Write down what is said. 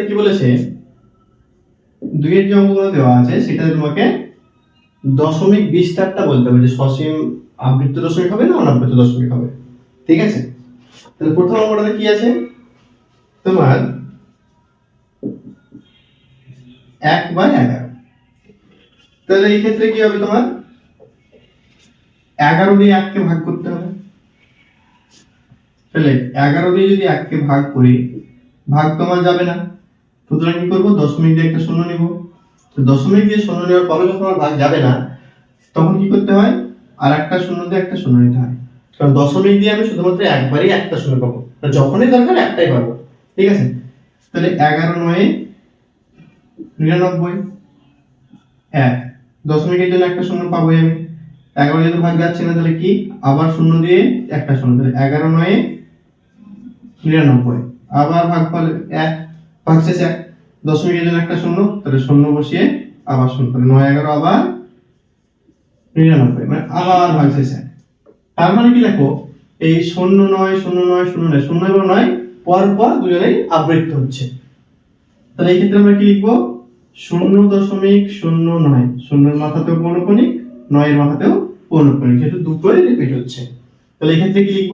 কি বলেছে, 2 এর যে অঙ্কগুলো দেওয়া আছে সেটা তোমাকে দশমিক বিস্তারটা বলতে হবে, যে সসীম আবৃত্ত দশমিক হবে না অনাবৃত্ত দশমিক হবে। ঠিক আছে, তাহলে প্রথম অঙ্কটাতে কি আছে তোমার 1/11। তাহলে এই ক্ষেত্রে কি হবে, তোমার 11 দিয়ে 1 কে ভাগ করতে হবে। তাহলে 11 দিয়ে যদি 1 কে ভাগ করি, ভাগ তোমার যাবে না, সুতরাং কি করব, দশমিক দিয়ে একটা শূন্য নিব। তো দশমিক দিয়ে শূন্য নেওয়ার পরে যখন আর ভাগ যাবে না, তখন কি করতে হয়, আর একটা শূন্য দিয়ে একটা শূন্য নিতে হয়। কারণ দশমিক দিয়ে আমি শুধুমাত্র একবারই একটা শূন্য পাবো, যখনই দরকার একটাই পাবো। ঠিক আছে, তাহলে 11 9 99 1, দশমিকের জন্য একটা শূন্য পাবোই আমি। 11 যেহেতু ভাগ যাচ্ছে না, তাহলে কি, আবার শূন্য দিয়ে একটা শূন্য, তাহলে 11 9 99, আবার ভাগ করলে 1, ভাগশেষ 1, দশমিকের জন্য একটা শূন্য, তাহলে শূন্য বসিয়ে আবার শূন্য, তাহলে 9 11 আবার 99, মানে আবার ভাগশেষ 1। তার মানে কি দেখো, এই 0 9 0 9 0 9 0 এবং 9 পর পর দুজনেই আবৃত্ত হচ্ছে। তাহলে এই ক্ষেত্রে আমরা কি লিখবো, 0.09, শূন্যের মাথাতেও পৌনঃপুনিক, 9 এর মাথাতেও পৌনঃপুনিক, যেহেতু দুটোই রিপিট হচ্ছে। তাহলে এই ক্ষেত্রে কি লিখবো,